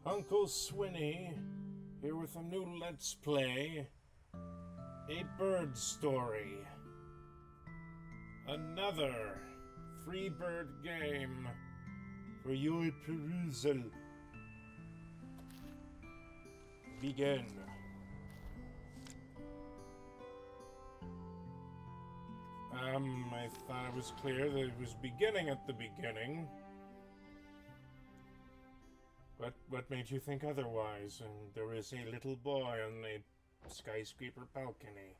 Uncle Swinney, here with a new Let's Play, a bird story. Another Freebird game for your perusal. Begin. I thought it was clear that it was beginning at the beginning. But what made you think otherwise? And there is a little boy on a skyscraper balcony.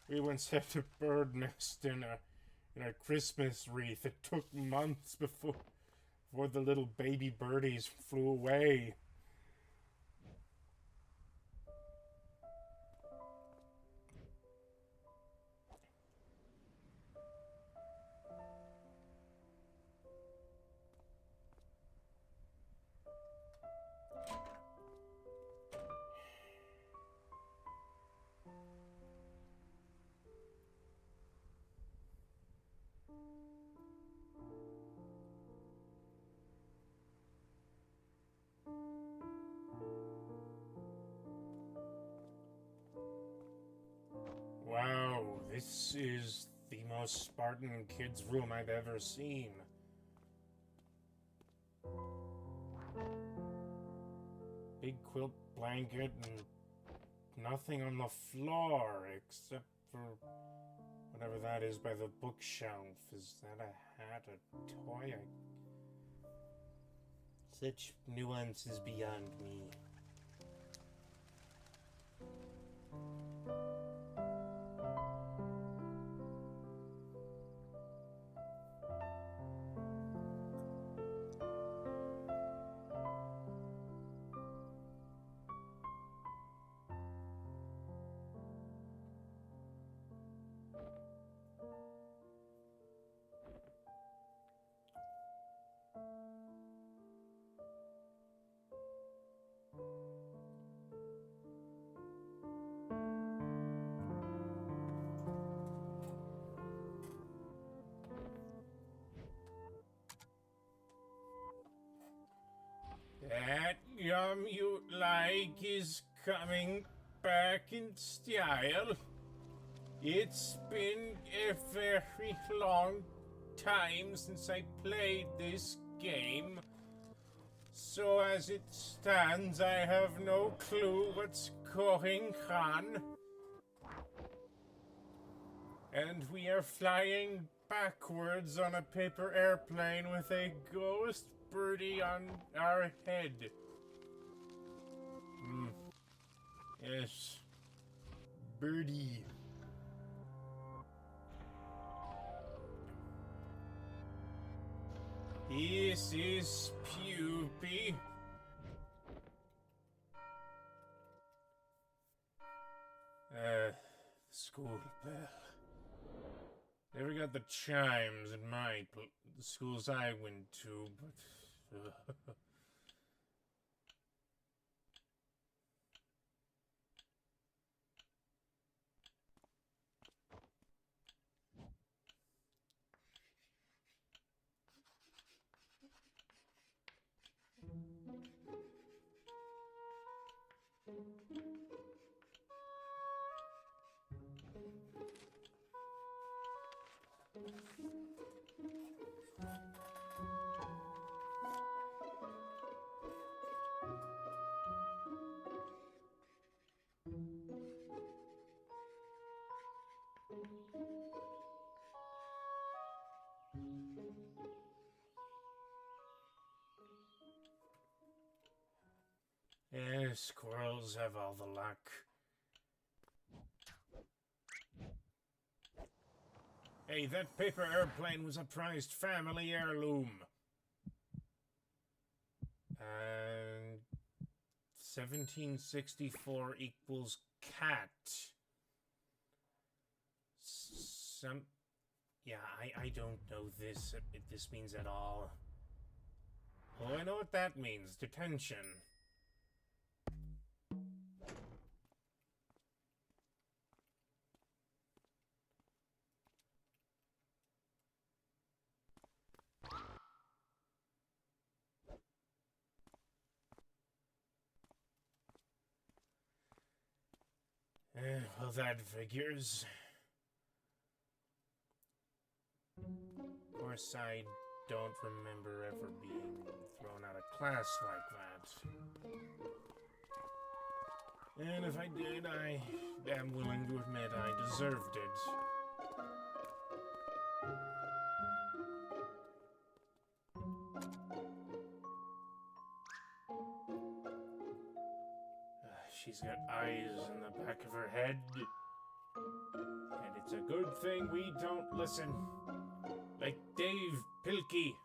We once had a bird nest in a Christmas wreath. It took months before the little baby birdies flew away. Wow, this is the most Spartan kids' room I've ever seen. Big quilt blanket and nothing on the floor except for whatever that is by the bookshelf. Is that a hat, a toy? Such nuances beyond me. That yum you like is coming back in style. It's been a very long time since I played this game. So as it stands, I have no clue what's going on. And we are flying backwards on a paper airplane with a ghost birdie on our head. Yes. Birdie. This is Puppy. School bell. Never got the chimes in the schools I went to, but... Squirrels have all the luck. Hey, that paper airplane was a prized family heirloom. And 1764 equals cat. Yeah, I don't know this. This means at all. Oh, I know what that means. Detention. Well, that figures. Of course, I don't remember ever being thrown out of class like that. And if I did, I am willing to admit I deserved it. She's got eyes in the back of her head. And it's a good thing we don't listen. Like Dave Pilkey.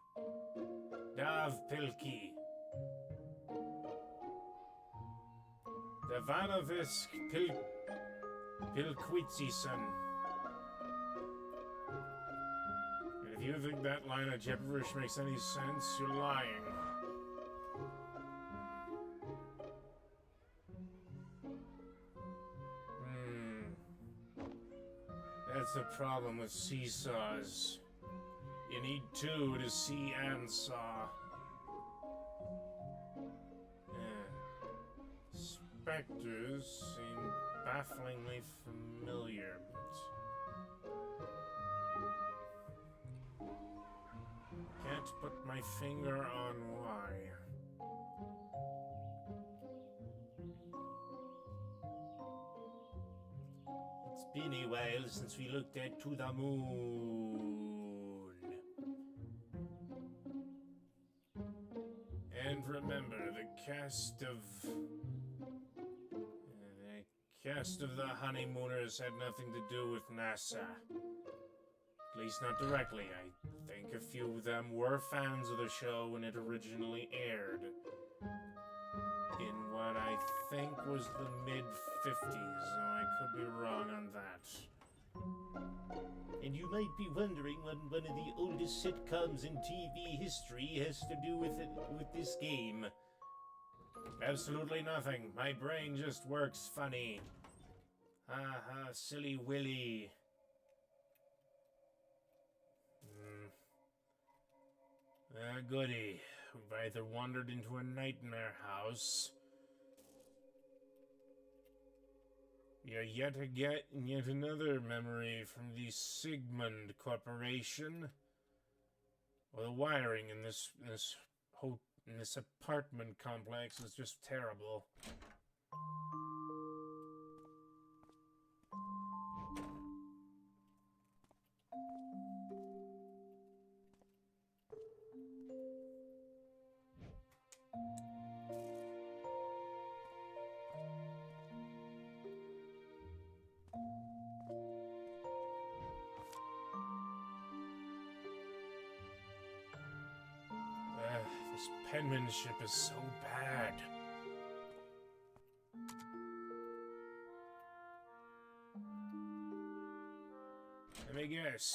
Dav Pilkey. Davanovisk Pilkwitsison. And if you think that line of gibberish makes any sense, you're lying. That's the problem with seesaws. You need two to see and saw. Specters seem bafflingly familiar, but can't put my finger on why. It's been a while since we looked at To the Moon. And remember, the cast of the Honeymooners had nothing to do with NASA. At least not directly. I think a few of them were fans of the show when it originally aired. In what I think was the mid-50s, though I could be wrong on that. And you might be wondering what one of the oldest sitcoms in TV history has to do with this game. Absolutely nothing. My brain just works funny. Ha ha, silly Willy. Goody. We've either wandered into a nightmare house. Yeah, yet another memory from the Sigmund Corporation. Well, the wiring in this apartment complex is just terrible. This penmanship is so bad. Let me guess.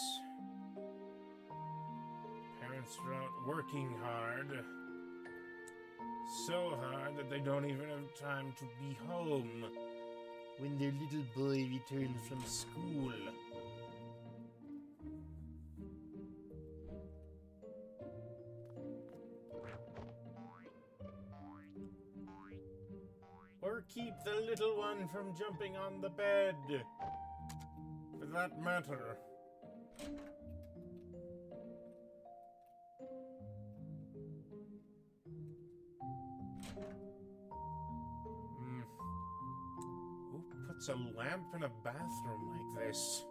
Parents are out working hard. So hard that they don't even have time to be home when their little boy returns from school. Or keep the little one from jumping on the bed. For that matter. Who puts a lamp in a bathroom like this?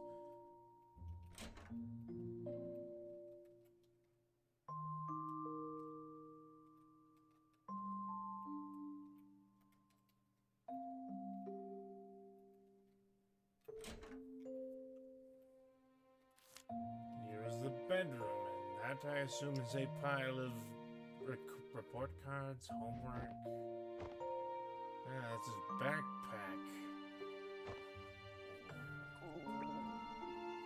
Here's the bedroom, and that I assume is a pile of report cards, homework. That's his backpack.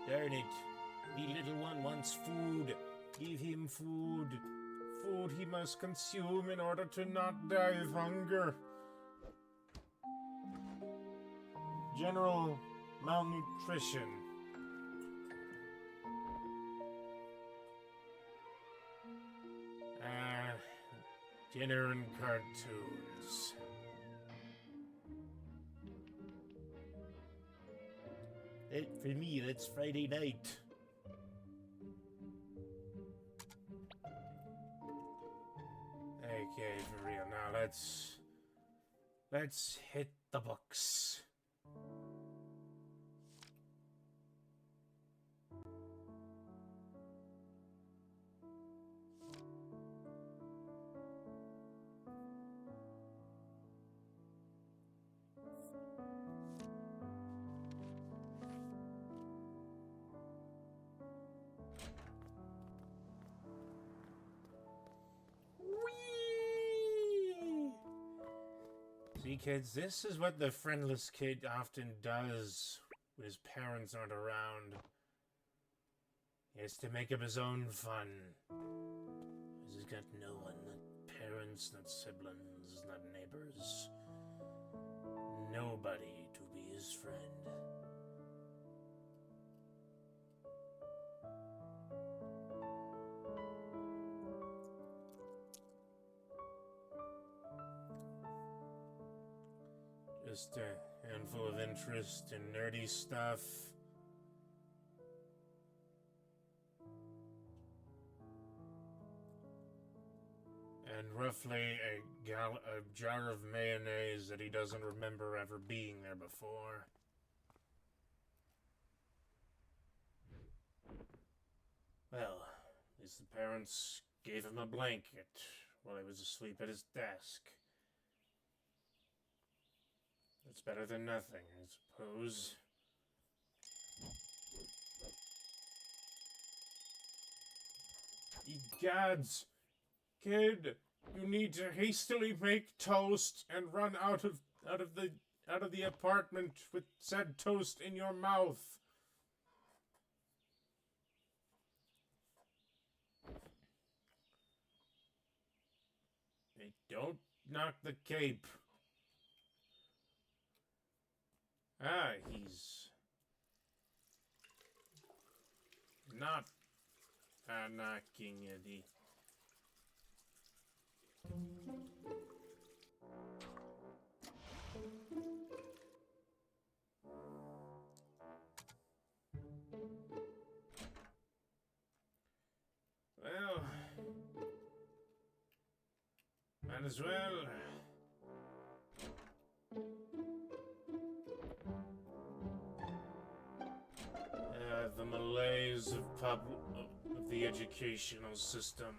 Darn it. The little one wants food. Give him food. Food he must consume in order to not die of hunger. General malnutrition. Dinner and cartoons. For me, that's Friday night. Okay, for real. Now let's hit the books. See, kids, this is what the friendless kid often does when his parents aren't around. He has to make up his own fun. He's got no one, not parents, not siblings, not neighbors. Nobody to be his friend. Just a handful of interest in nerdy stuff. And roughly a jar of mayonnaise that he doesn't remember ever being there before. Well, at least the parents gave him a blanket while he was asleep at his desk. It's better than nothing, I suppose. Ye gods! Kid, you need to hastily make toast and run out of the apartment with said toast in your mouth. Hey, don't knock the cape. Ah, he's not knocking it. Well, might as well. The malaise of the educational system.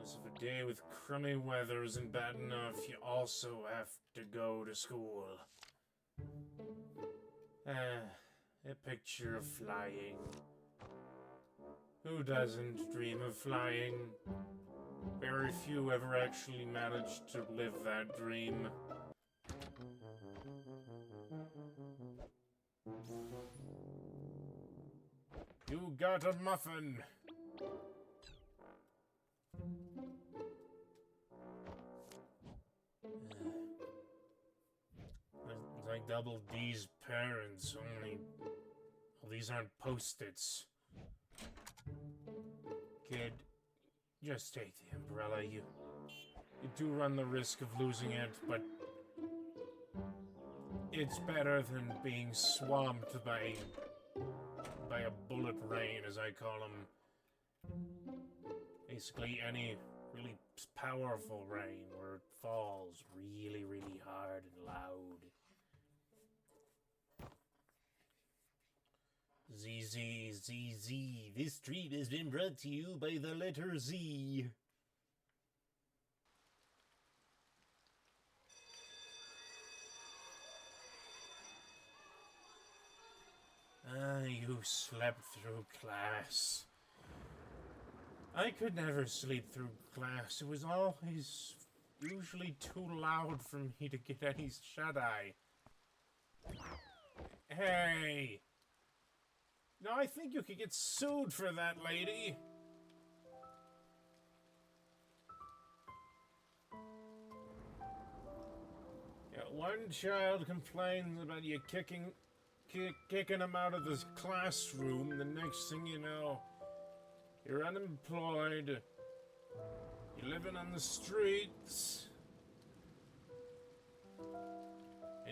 As if a day with crummy weather isn't bad enough, you also have to go to school. A picture of flying. Who doesn't dream of flying? Very few ever actually manage to live that dream. You got a muffin! It's like Double D's parents, only... Well, these aren't Post-its. Kid, just take the umbrella. You do run the risk of losing it, but... it's better than being swamped by a bullet rain, as I call them. Basically, any really powerful rain where it falls really, really hard and loud. ZZ. This stream has been brought to you by the letter Z. Ah, you slept through class. I could never sleep through class. It was always usually too loud for me to get any shut-eye. Hey! No, I think you could get sued for that, lady. Yeah, one child complains about you kicking him out of the classroom. The next thing you know, you're unemployed. You're living on the streets.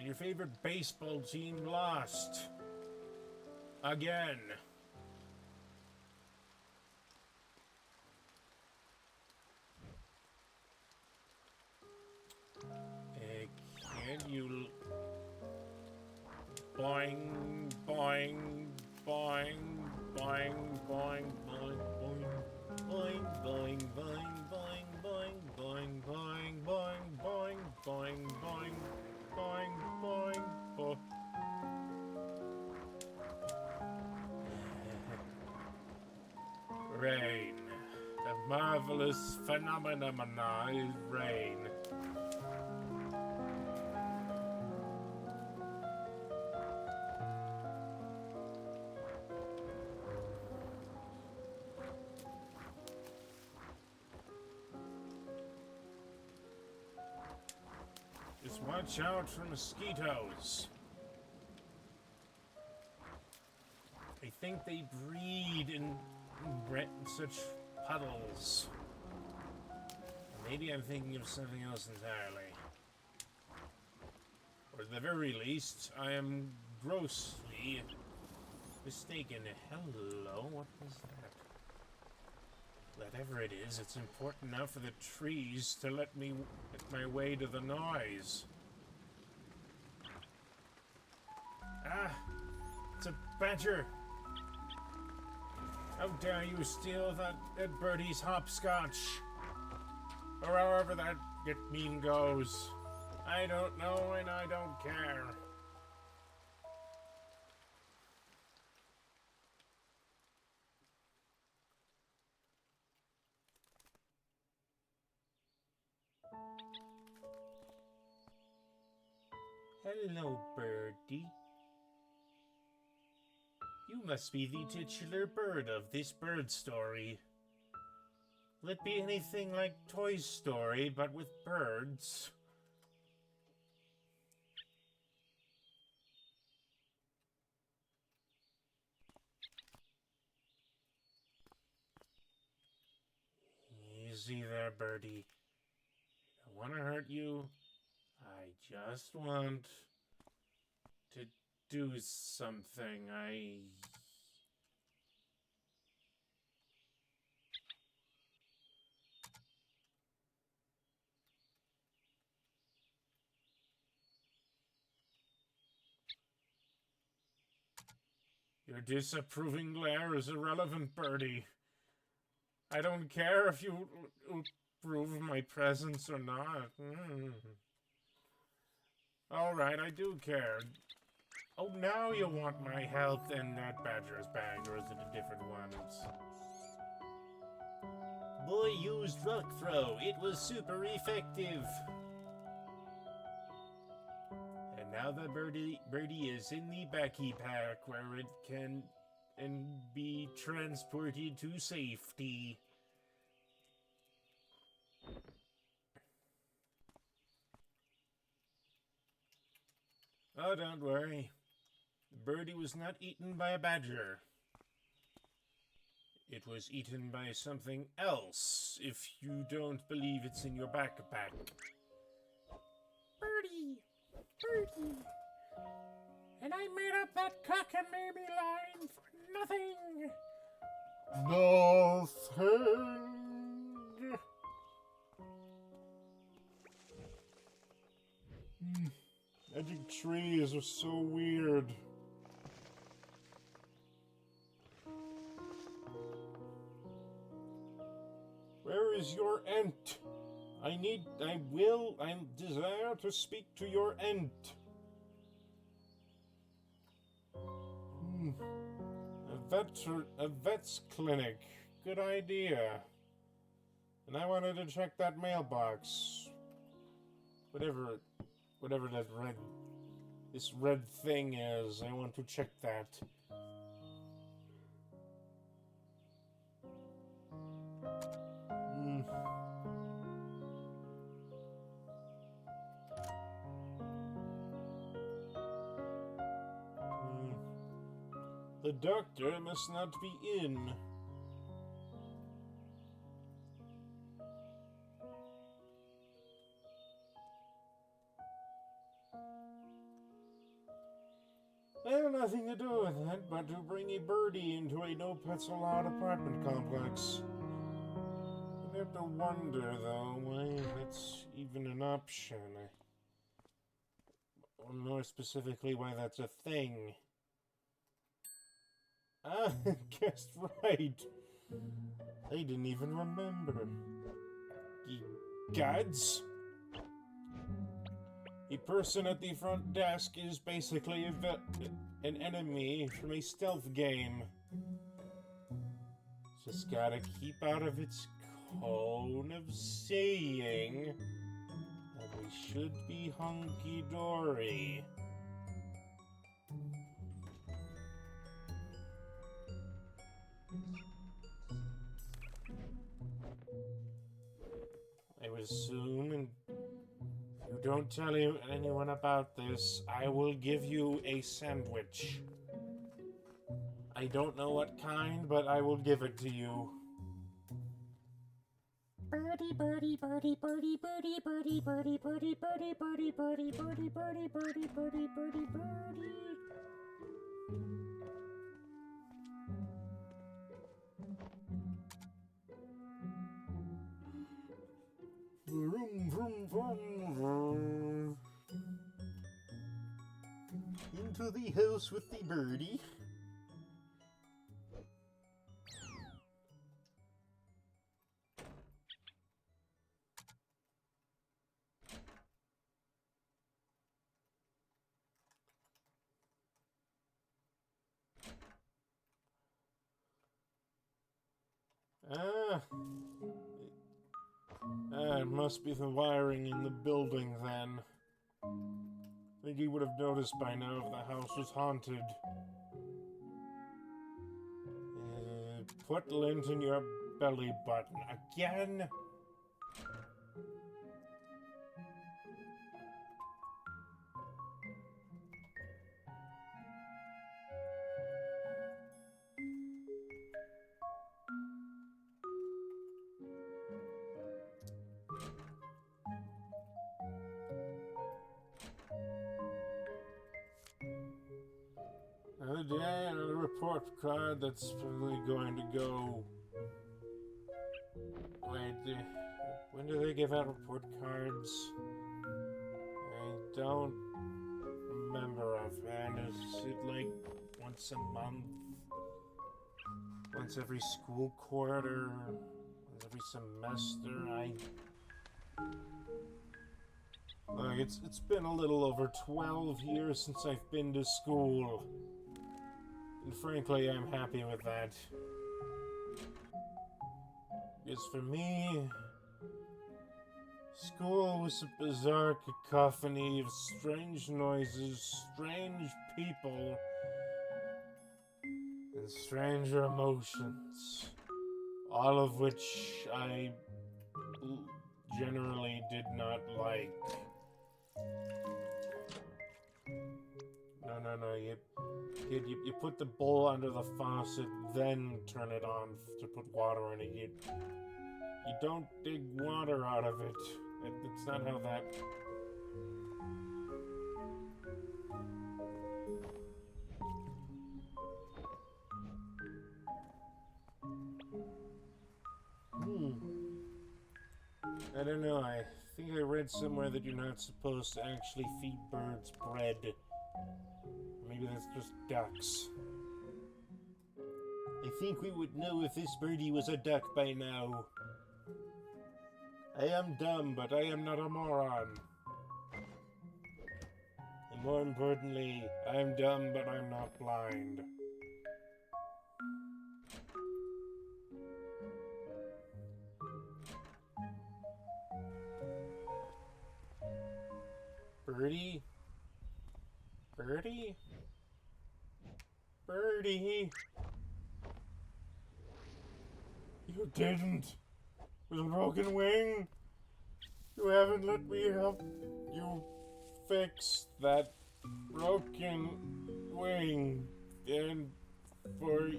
your favorite baseball team lost. Again. Can you... Boing, boing, boing, boing, boing, boing, boing, boing, boing, boing, boing, boing, boing, boing, boing, boing, boing, boing, boing, boing. Rain. The marvelous phenomenon is rain. Just watch out for mosquitoes. I think they breed in such puddles. Maybe I'm thinking of something else entirely. Or at the very least, I am grossly mistaken. Hello, what was that? Whatever it is, it's important enough for the trees to let me get my way to the noise. Ah! It's a badger! How dare you steal that birdie's hopscotch? Or however that meme goes. I don't know and I don't care. Hello, birdie. You must be the titular bird of this bird story. Will it be anything like Toy Story, but with birds? Easy there, birdie. I don't want to hurt you. I just want to do something. Your disapproving glare is irrelevant, birdie. I don't care if you approve my presence or not. Alright, I do care. Oh, now you want my help in that badger's bag, or is it a different one? Boy used rock throw. It was super effective. And now the birdie is in the backy pack where it can be transported to safety. Oh, don't worry. The birdie was not eaten by a badger. It was eaten by something else, if you don't believe it's in your backpack. Birdie! Birdie! And I made up that cockamamie line for nothing! Nothing! Magic trees are so weird. Where is your ent? I desire to speak to your ent. A vet's clinic. Good idea. And I wanted to check that mailbox. Whatever this red thing is, I want to check that. The doctor must not be in. nothing to do with it but to bring a birdie into a no pets allowed apartment complex. I have to wonder, though, why that's even an option. Or more specifically, why that's a thing. Ah, guessed right. I didn't even remember. Ye gods. A person at the front desk is basically an enemy from a stealth game. Just gotta keep out of its cone of saying that we should be hunky-dory. I would assume, and if you don't tell anyone about this, I will give you a sandwich. I don't know what kind, but I will give it to you. Birdie, birdie, birdie, birdie, birdie, birdie, birdie, birdie, birdie, birdie, birdie, birdie, birdie, birdie, birdie, birdie, birdie. Vroom, vroom, vroom, vroom. Into the house with the birdie. It must be the wiring in the building, then. I think you would have noticed by now if the house was haunted. Put lint in your belly button. Again? Another day, another report card that's probably going to go. Wait, when do they give out report cards? I don't remember offhand. Is it like once a month? Once every school quarter? Once every semester? Look, it's been a little over 12 years since I've been to school. And frankly, I'm happy with that. Because for me, school was a bizarre cacophony of strange noises, strange people, and stranger emotions. All of which I generally did not like. No, you put the bowl under the faucet, then turn it on to put water in it. You don't dig water out of it. It's not how that... I don't know, I think I read somewhere that you're not supposed to actually feed birds bread. Maybe that's just ducks. I think we would know if this birdie was a duck by now. I am dumb, but I am not a moron. And more importantly, I am dumb, but I'm not blind. Birdie? Birdie? Birdie? You didn't! With a broken wing? You haven't let me help you fix that broken wing. And for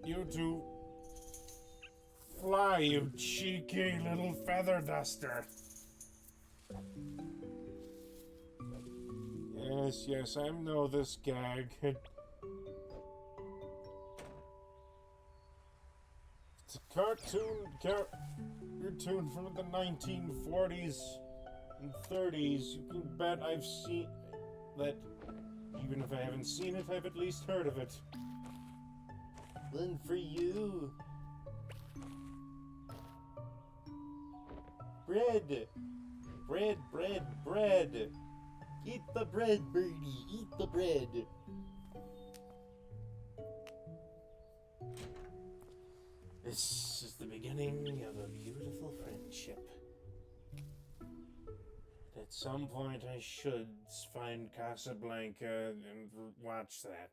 you to fly, you cheeky little feather duster. Yes, I know this gag. cartoon from the 1940s and 30s. You can bet I've seen that. Even if I haven't seen it, I've at least heard of it. One for you. Bread. Bread, bread, bread. Eat the bread, birdie. Eat the bread. This is the beginning of a beautiful friendship. At some point I should find Casablanca and watch that.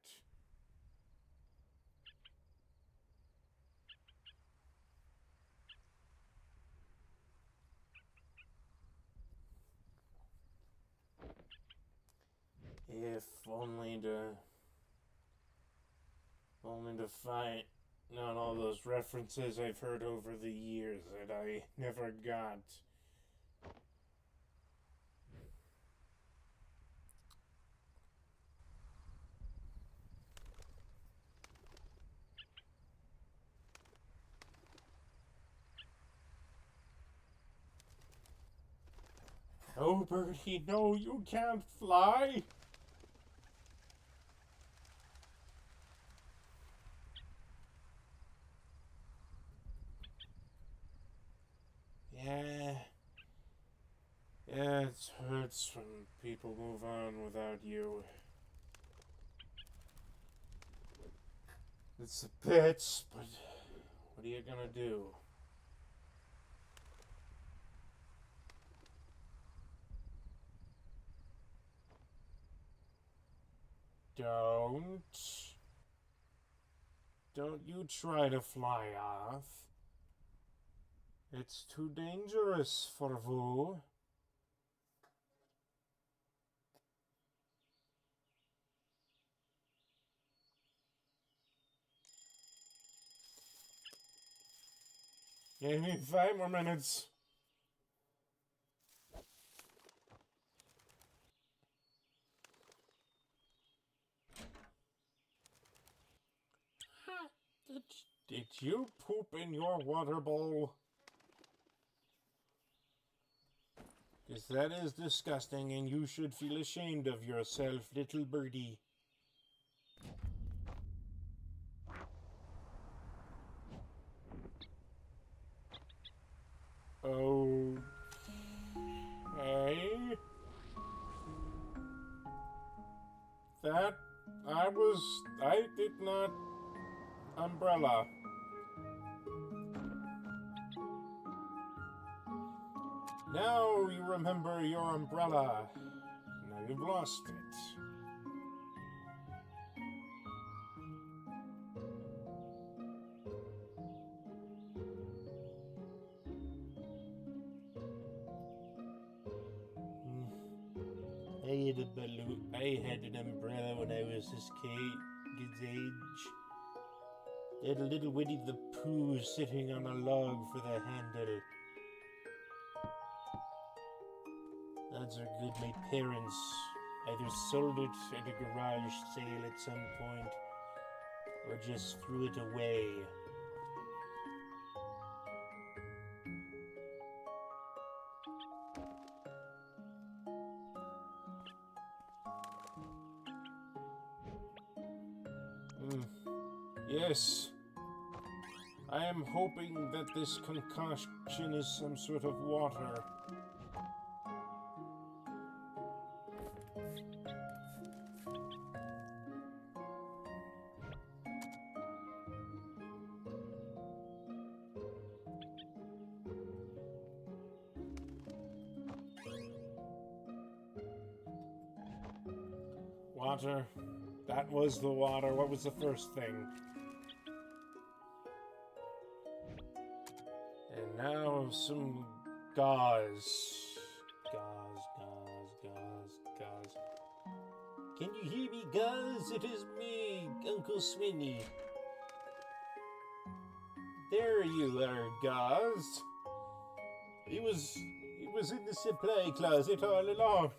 If only to find not all those references I've heard over the years that I never got. Oh, Birdie, no, you can't fly! Yeah, it hurts when people move on without you. It's a bitch, but what are you gonna do? Don't you try to fly off. It's too dangerous for you. Give me 5 more minutes. Did you poop in your water bowl? Because that is disgusting and you should feel ashamed of yourself, little birdie. Okay. I did not umbrella. Now you remember your umbrella. Now you've lost it. I had an umbrella when I was this kid's age. They had a little Winnie the Pooh sitting on a log for the handle. Odds are good my parents either sold it at a garage sale at some point or just threw it away. Yes. I am hoping that this concoction is some sort of water. Water. That was the water. What was the first thing? And now some gauze. Gauze. Can you hear me, gauze? It is me, Uncle Swinney. There you are, gauze. He was in the supply closet all along.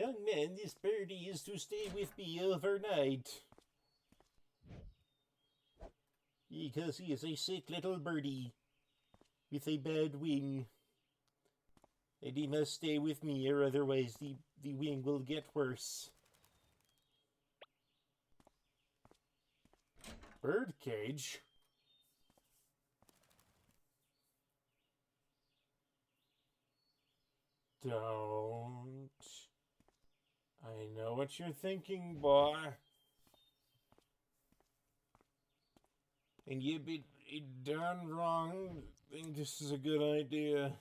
Young man, this birdie is to stay with me overnight. Because he is a sick little birdie with a bad wing. And he must stay with me, or otherwise the wing will get worse. Bird cage? Don't. I know what you're thinking, boy. And you'd be darn wrong. I think this is a good idea.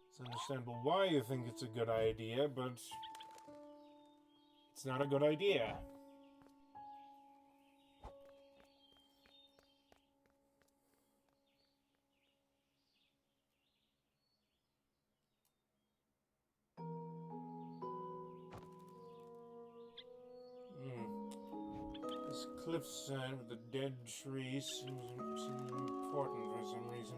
It's understandable why you think it's a good idea, but it's not a good idea. This cliffside with the dead trees seems important for some reason.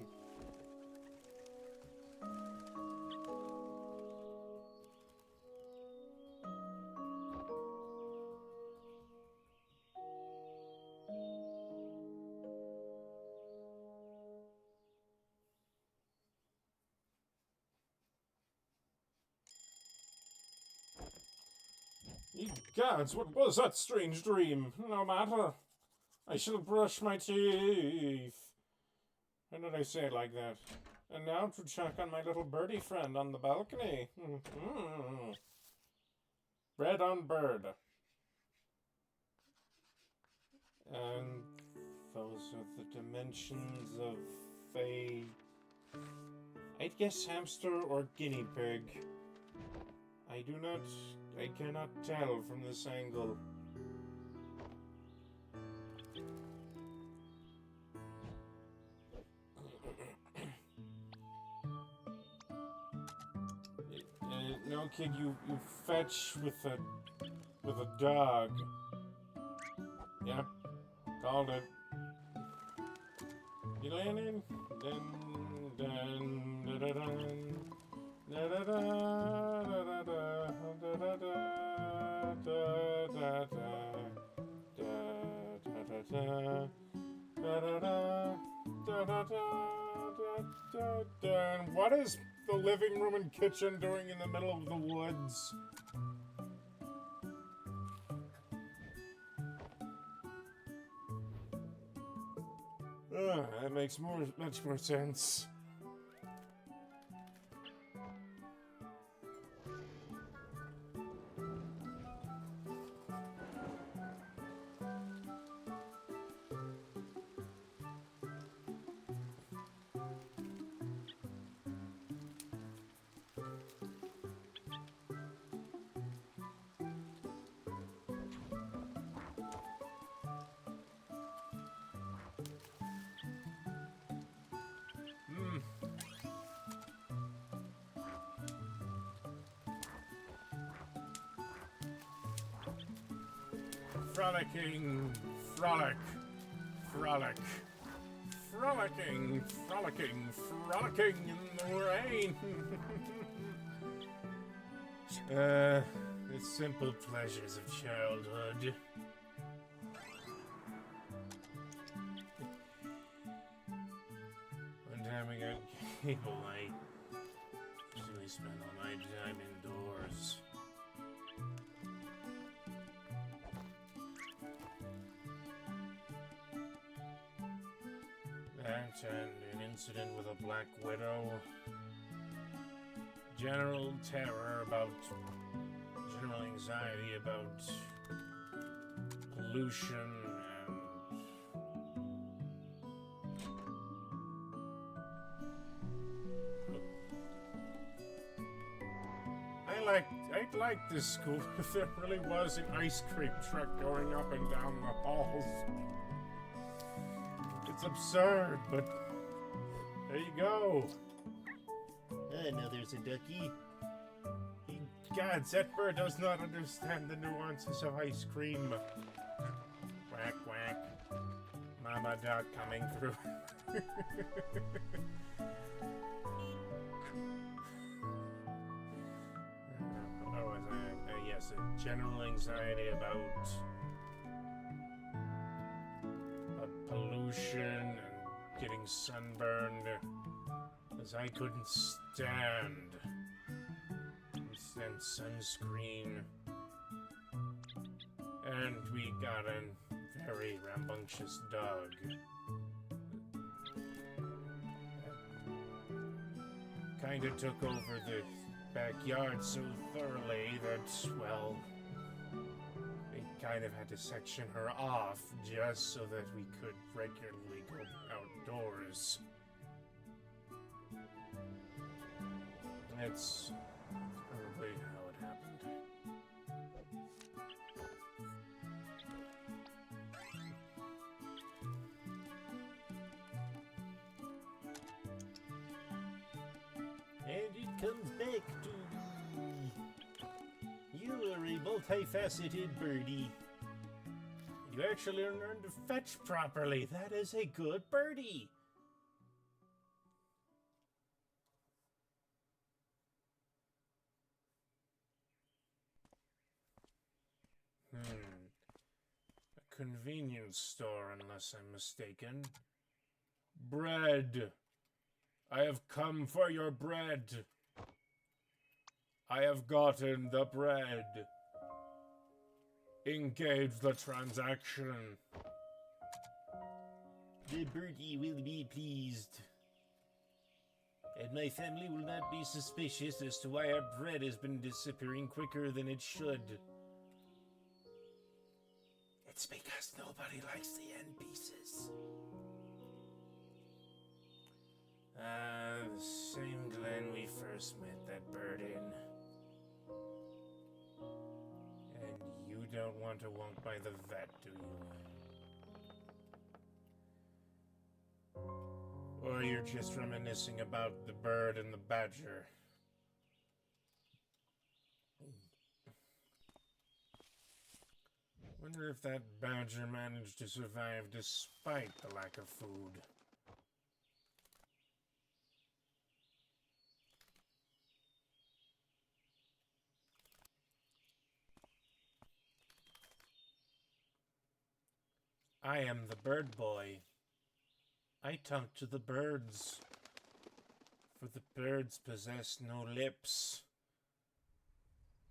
Ye gods, what was that strange dream? No matter. I shall brush my teeth. Why did I say it like that? And now to check on my little birdie friend on the balcony. Bread on bird. And those are the dimensions of a... I'd guess hamster or guinea pig. I cannot tell from this angle. No, kid, you fetch with a dog. Yep, called it. You landing? Dun dun da da dun. Da da da da da da da da da da da. What is the living room and kitchen doing in the middle of the woods? That makes much more sense. Frolicking, frolic, frolic, frolicking, frolicking, frolicking in the rain. The simple pleasures of childhood. One time I got cable, I usually spend all my time indoors. That and an incident with a black widow. General terror about... general anxiety about... pollution and... I'd like this school if there really was an ice cream truck going up and down the halls. It's absurd, but there you go. Now there's a ducky. God, that bird does not understand the nuances of ice cream. Quack, quack. Mama duck coming through. has a general anxiety about pollution and getting sunburned, as I couldn't stand sunscreen. And we got a very rambunctious dog. Kinda took over the backyard so thoroughly that, well, we kind of had to section her off just so that we could regularly go outdoors. That's probably how it happened. And it comes back to me. You are a multifaceted birdie. You actually learned to fetch properly. That is a good birdie. A convenience store, unless I'm mistaken. Bread. I have come for your bread. I have gotten the bread. Engage the transaction. The birdie will be pleased. And my family will not be suspicious as to why our bread has been disappearing quicker than it should. It's because nobody likes the end pieces. The same Glen we first met that bird in. And you don't want to walk by the vet, do you? Or you're just reminiscing about the bird and the badger. Wonder if that badger managed to survive despite the lack of food. I am the bird boy. I talk to the birds, for the birds possess no lips.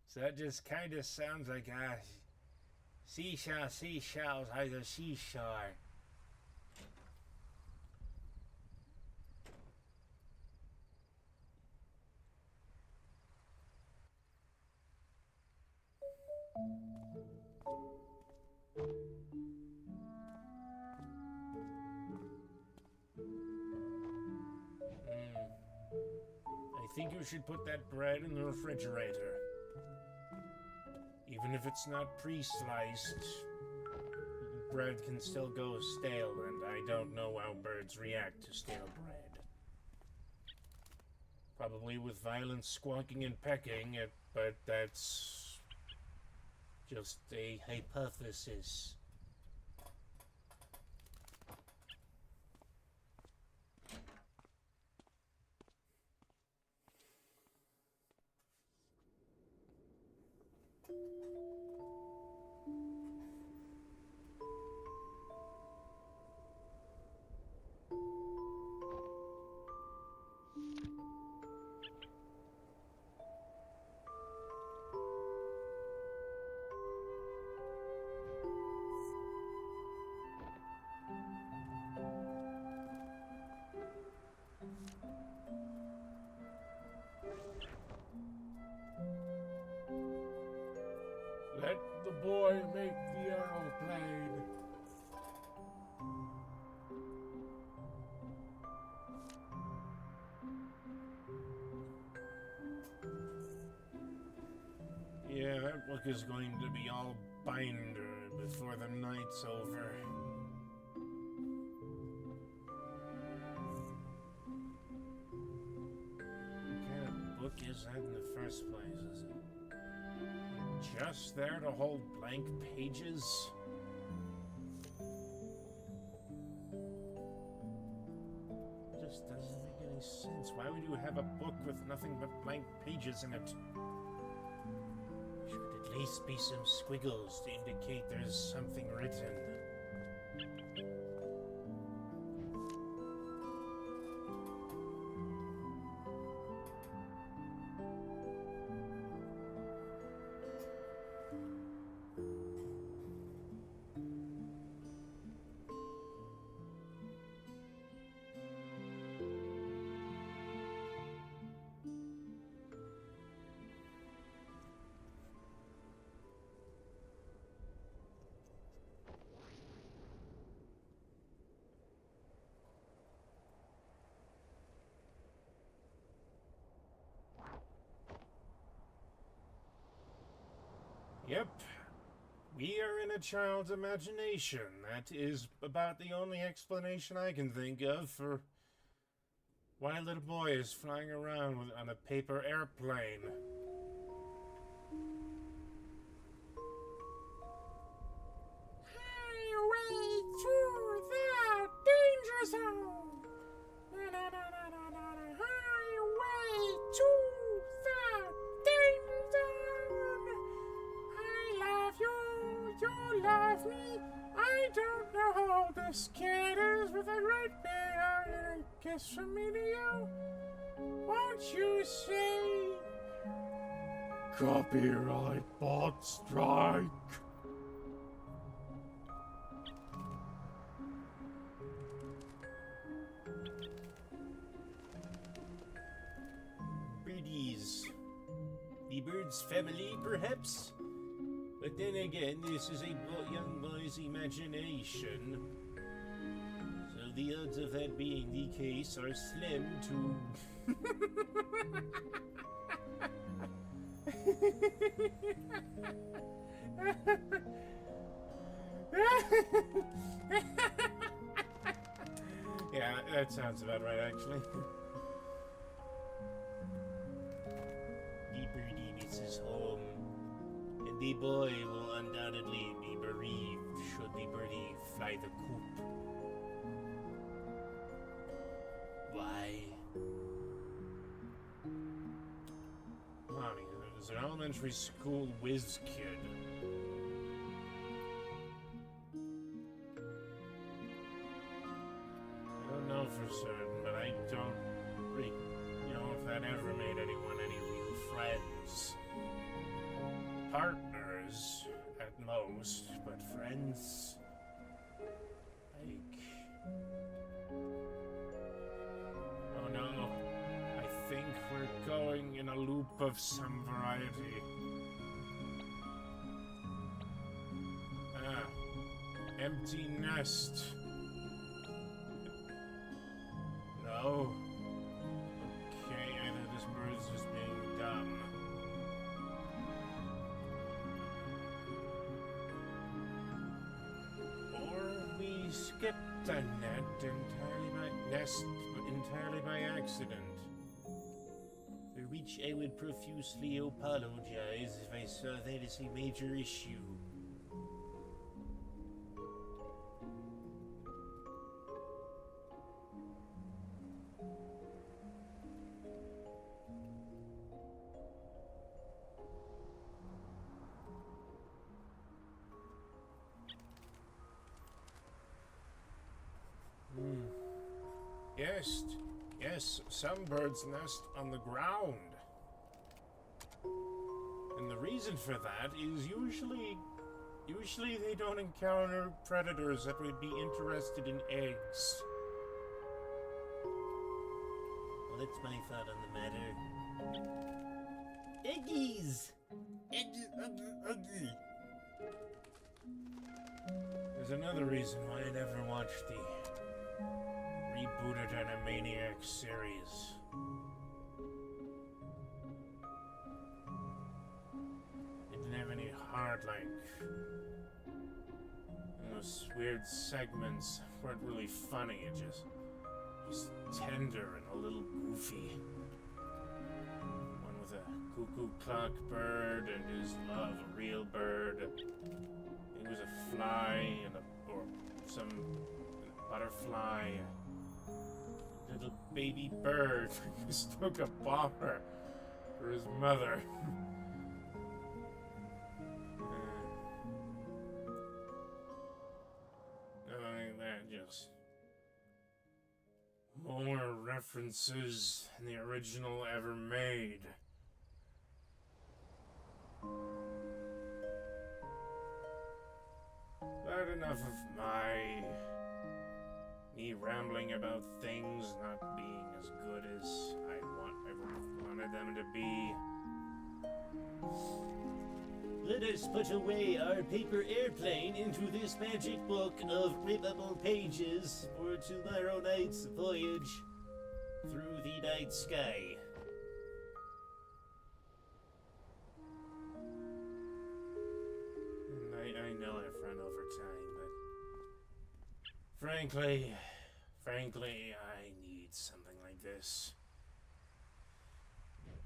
So that just kind of sounds like a seashells by the seashore. I think you should put that bread in the refrigerator. Even if it's not pre-sliced, bread can still go stale, and I don't know how birds react to stale bread. Probably with violent squawking and pecking, but that's just a hypothesis. Let the boy make the aeroplane. Yeah, that book is going to be all binder before the night's over. What kind of book is that in the first place? Is it just there to hold blank pages? Just doesn't make any sense. Why would you have a book with nothing but blank pages in it? Should at least be some squiggles to indicate there's something written. Yep. We are in a child's imagination. That is about the only explanation I can think of for why a little boy is flying around on a paper airplane. Highway to the danger zone. Highway to the danger zone. I love you, you love me. I don't know how this kid is with a red bear and a kiss from me to you. Won't you say? Copyright bot strike. Birdies. The bird's family, perhaps? But then again, this is a young boy's imagination. So the odds of that being the case are slim to... Yeah, that sounds about right, actually. The birdie misses home, and the boy will undoubtedly be bereaved should the birdie fly the coop. Why? Wow, he's an elementary school whiz kid. I don't know for certain, but I don't really know if that ever made anyone any real friends. Partners, at most, but friends? Like... Oh no, I think we're going in a loop of some variety. Ah, empty nest. No. Okay, either this bird's just being dumb. Or we skipped the nest entirely by accident. For which I would profusely apologize if I saw that as a major issue. Yes, some birds nest on the ground. And the reason for that is usually they don't encounter predators that would be interested in eggs. Well, that's my thought on the matter. Eggies! Eggy. There's another reason why I never watched the rebooted Animaniacs series. It didn't have any heart, like those weird segments weren't really funny. It just tender and a little goofy. One with a cuckoo clock bird and his love, a real bird. It was a fly and or some butterfly. Little baby bird mistook a bomber for his mother. just more references than the original ever made. But enough of me rambling about things not being as good as I wanted them to be. Let us put away our paper airplane into this magic book of rippable pages for tomorrow night's voyage through the night sky. I know I've run over time, but frankly, I need something like this.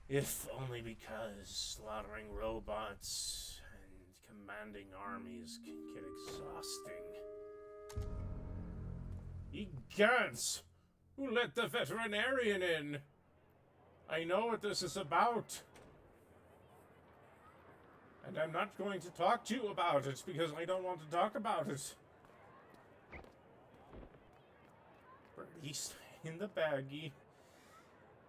If only because slaughtering robots and commanding armies can get exhausting. Ye gods! Who let the veterinarian in? I know what this is about. And I'm not going to talk to you about it because I don't want to talk about it. Birdie's in the baggie.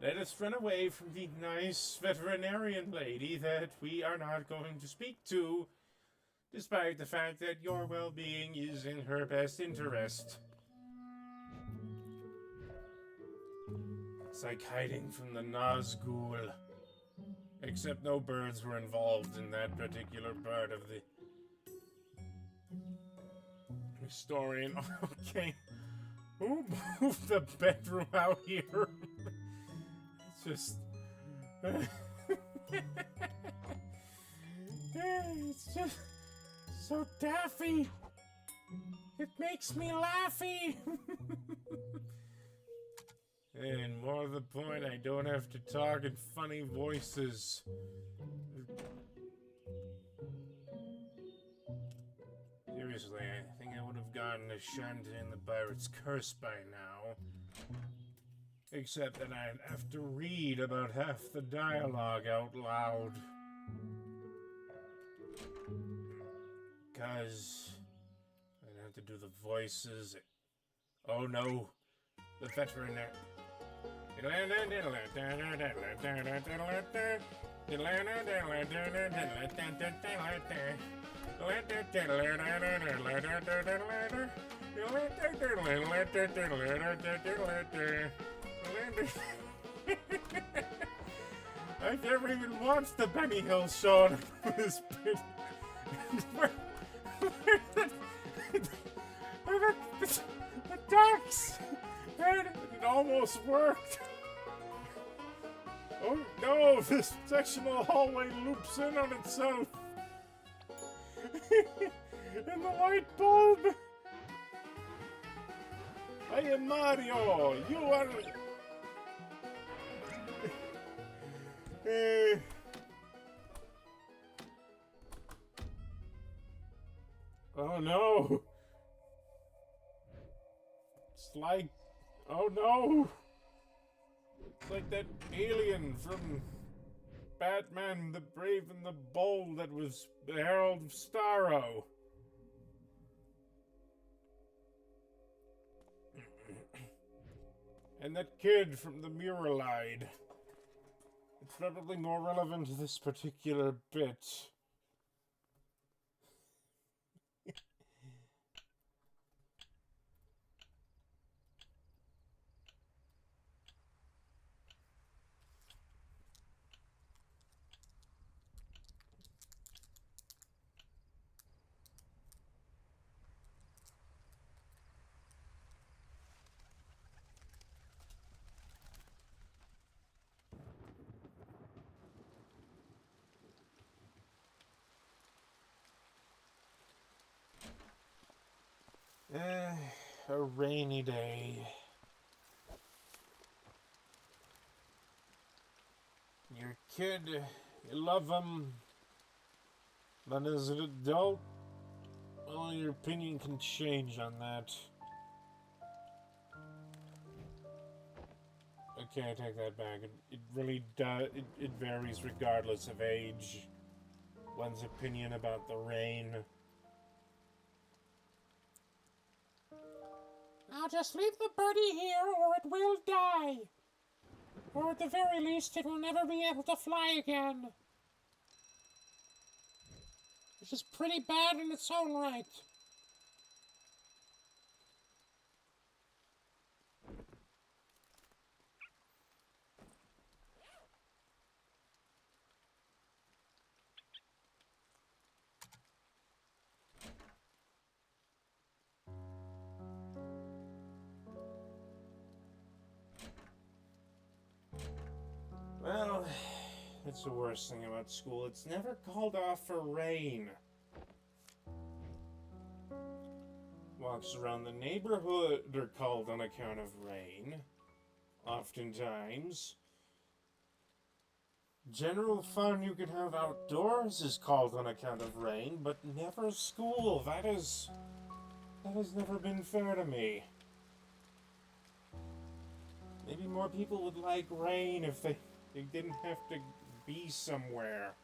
Let us run away from the nice veterinarian lady that we are not going to speak to, despite the fact that your well-being is in her best interest. It's like hiding from the Nazgul. Except no birds were involved in that particular part of the historian. Okay. Who moved the bedroom out here? It's just... it's just so daffy. It makes me laughy. And more to the point, I don't have to talk in funny voices. Seriously, I think I would have gotten a shanty in the Pirate's Curse by now. Except that I'd have to read about half the dialogue out loud. Because I'd have to do the voices. Oh no, the veterinary. I've never even watched the Benny Hill show. This bit. The ducks! And it almost worked. Oh no, this sectional hallway loops in on itself. And the light bulb. I am Mario. You are. Oh no. It's like. Oh no. It's like that alien from Batman the Brave and the Bold that was the Herald of Starro. And that kid from the Muralide. It's probably more relevant to this particular bit. A rainy day. Your kid, you love him, but as an adult, well, your opinion can change on that. Okay, I take that back. It really does. It varies regardless of age. One's opinion about the rain. I'll just leave the birdie here or it will die. Or at the very least, it will never be able to fly again. Which is pretty bad in its own right. Well, that's the worst thing about school. It's never called off for rain. Walks around the neighborhood are called on account of rain. Oftentimes. General fun you could have outdoors is called on account of rain, but never school. That has never been fair to me. Maybe more people would like rain if they didn't have to be somewhere.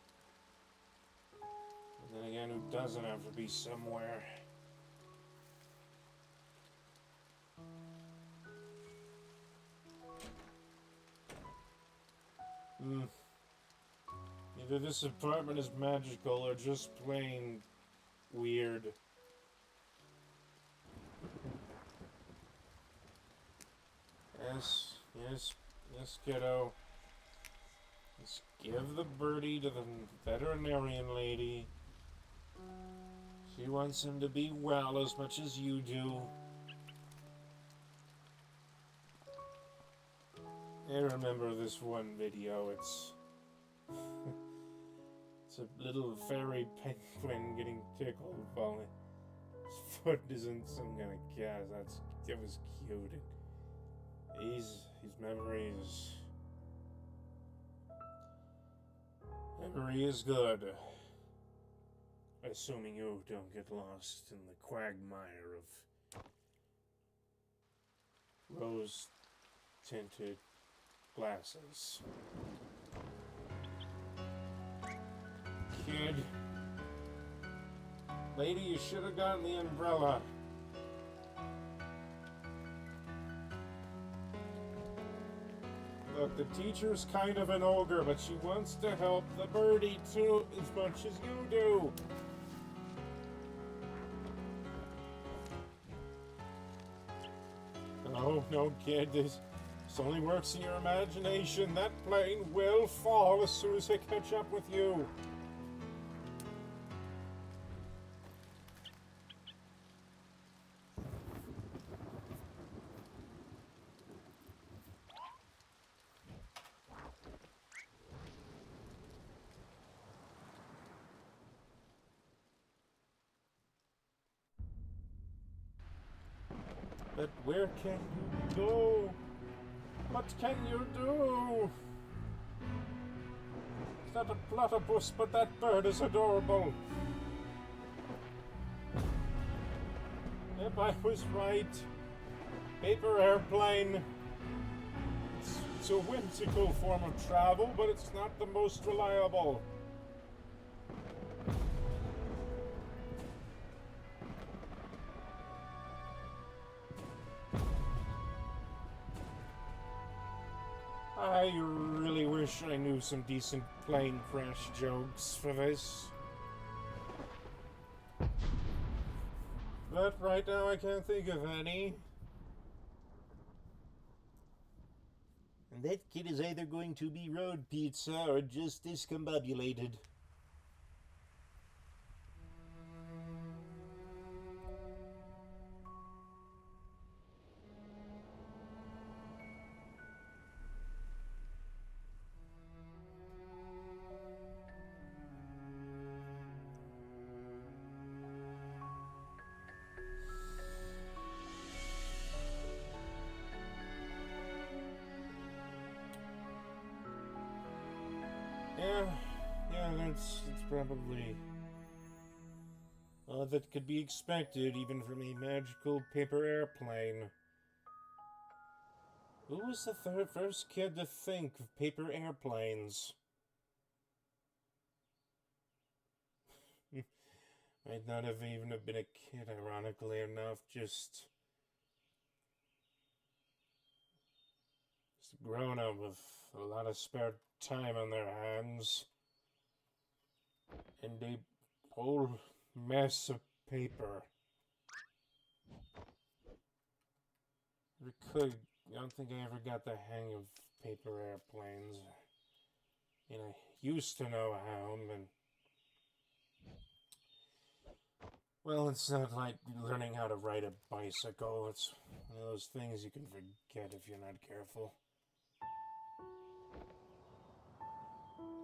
And then again, who doesn't have to be somewhere? Either this apartment is magical or just plain weird. Yes, kiddo. Let's give the birdie to the veterinarian lady. She wants him to be well as much as you do. I remember this one video. It's it's a little fairy penguin getting tickled while his foot is in some kind of cast. That was cute. His memory is good. Assuming you don't get lost in the quagmire of rose-tinted glasses. Kid. Lady, you should have gotten the umbrella. Look, the teacher's kind of an ogre, but she wants to help the birdie too as much as you do. No, kid, this only works in your imagination. That plane will fall as soon as they catch up with you. But where can you go? What can you do? It's not a platypus, but that bird is adorable. Yep, I was right. Paper airplane. It's a whimsical form of travel, but it's not the most reliable. I really wish I knew some decent plane crash jokes for this. But right now I can't think of any. And that kid is either going to be road pizza or just discombobulated. Yeah, it's probably all that could be expected even from a magical paper airplane. Who was the first kid to think of paper airplanes? Might not have even been a kid, ironically enough, just grown up with a lot of spare time on their hands. And a whole mess of paper. I don't think I ever got the hang of paper airplanes. And I used to know how, but... Well, it's not like learning how to ride a bicycle. It's one of those things you can forget if you're not careful.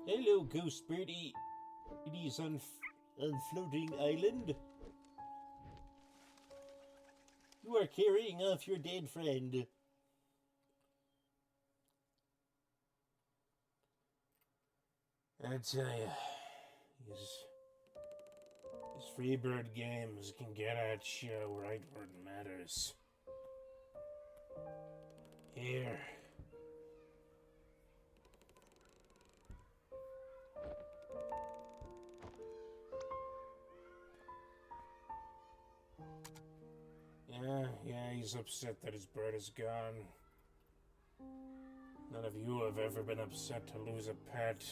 Hello, Ghost Birdie. It is on Floating Island. You are carrying off your dead friend. I tell ya, these Freebird games can get at you right where it matters. Here. Yeah, he's upset that his bird is gone. None of you have ever been upset to lose a pet.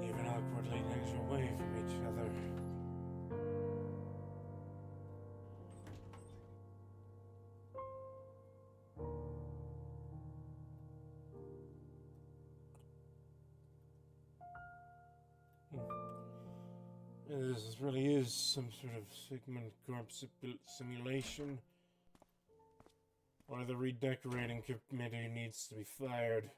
Even awkwardly inch away from each other. This really is some sort of Sigmund Corp simulation. Or the redecorating committee needs to be fired.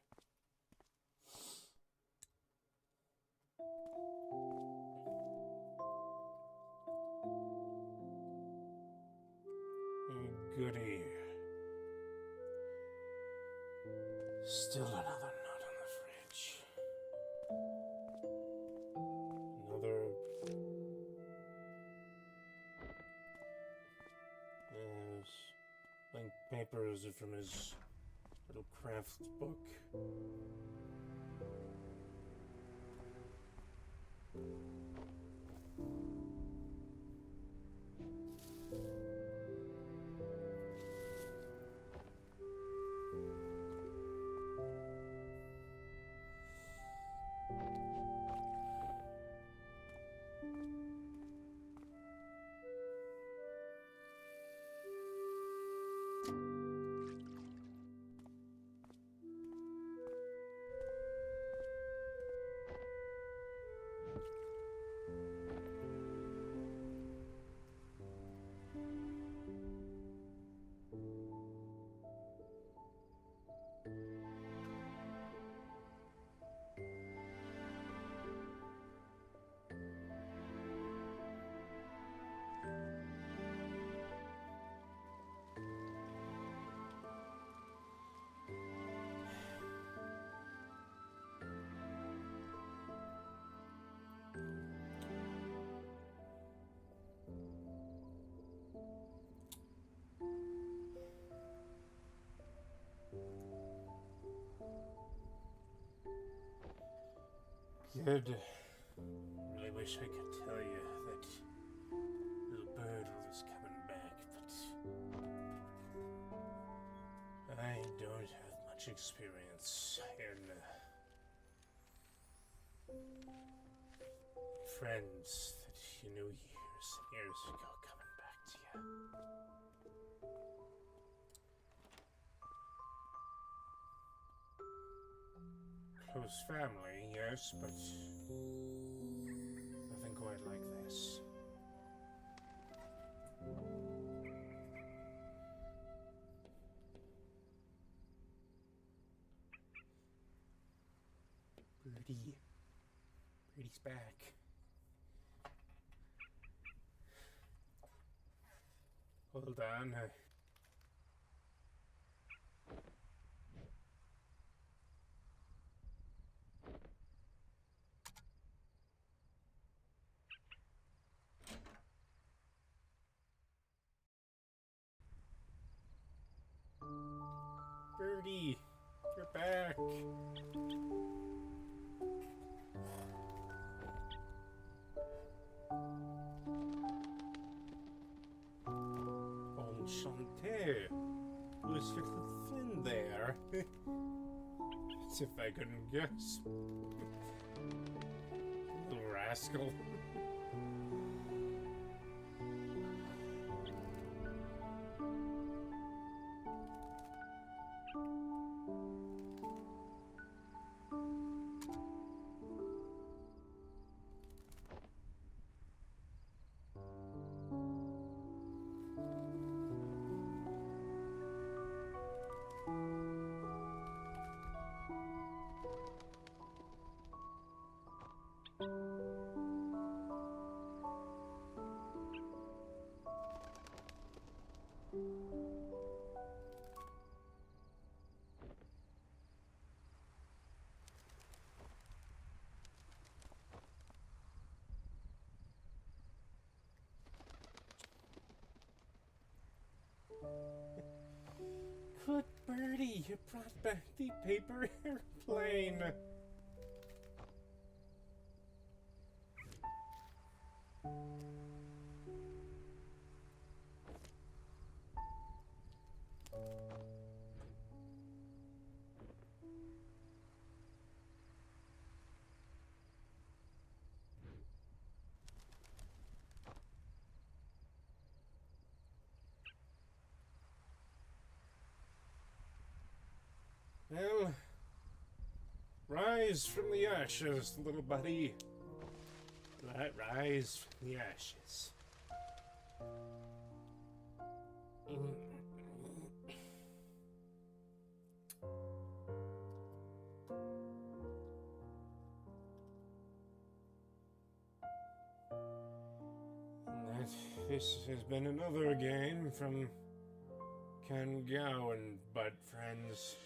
Goody. Still another nut on the fridge. Another... blank papers from his little craft book. kid. Really wish I could tell you that little bird was coming back, but I don't have much experience in friends that you knew years and years ago coming back to you. Close family, yes, but nothing quite like this. Birdie. Birdie's back. Hold on. Birdie, you're back. Enchanté. Who's little Finn there? As if I couldn't guess. Little rascal. Good birdie, you brought back the paper airplane. Well, rise from the ashes, little buddy. Rise from the ashes. This has been another game from Kangao and Bud Friends.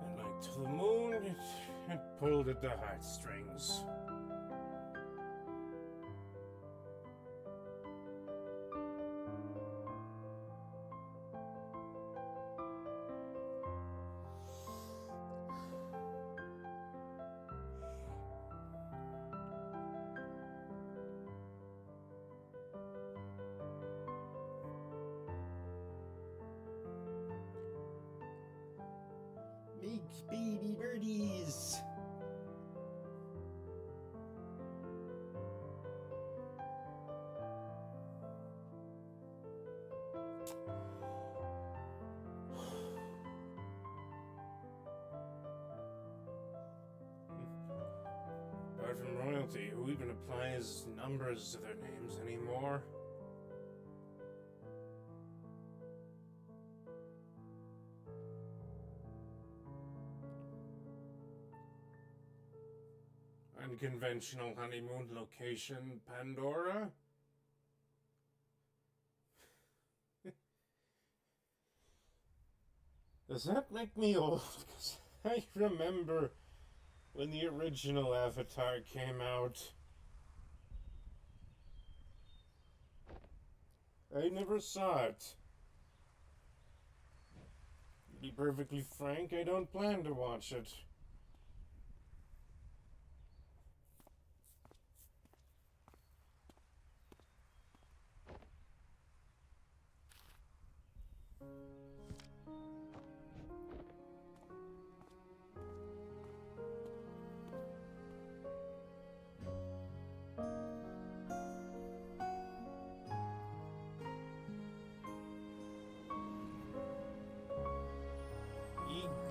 And like to the moon, it pulled at the heartstrings. Big baby birdies. Apart from royalty, who even applies numbers to their names anymore? Unconventional honeymoon location, Pandora? Does that make me old? 'Cause I remember when the original Avatar came out. I never saw it. To be perfectly frank, I don't plan to watch it.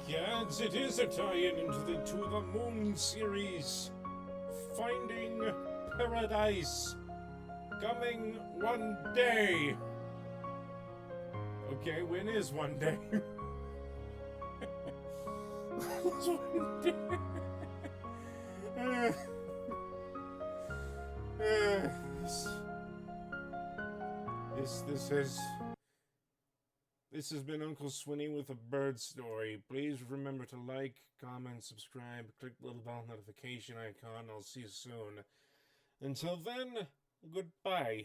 Egads, it is a tie-in into the To the Moon series. Finding Paradise. Coming one day. Okay, when is one day? It's one day. This has been Uncle Swinney with a bird story. Please remember to like, comment, subscribe, click the little bell notification icon. I'll see you soon. Until then, goodbye.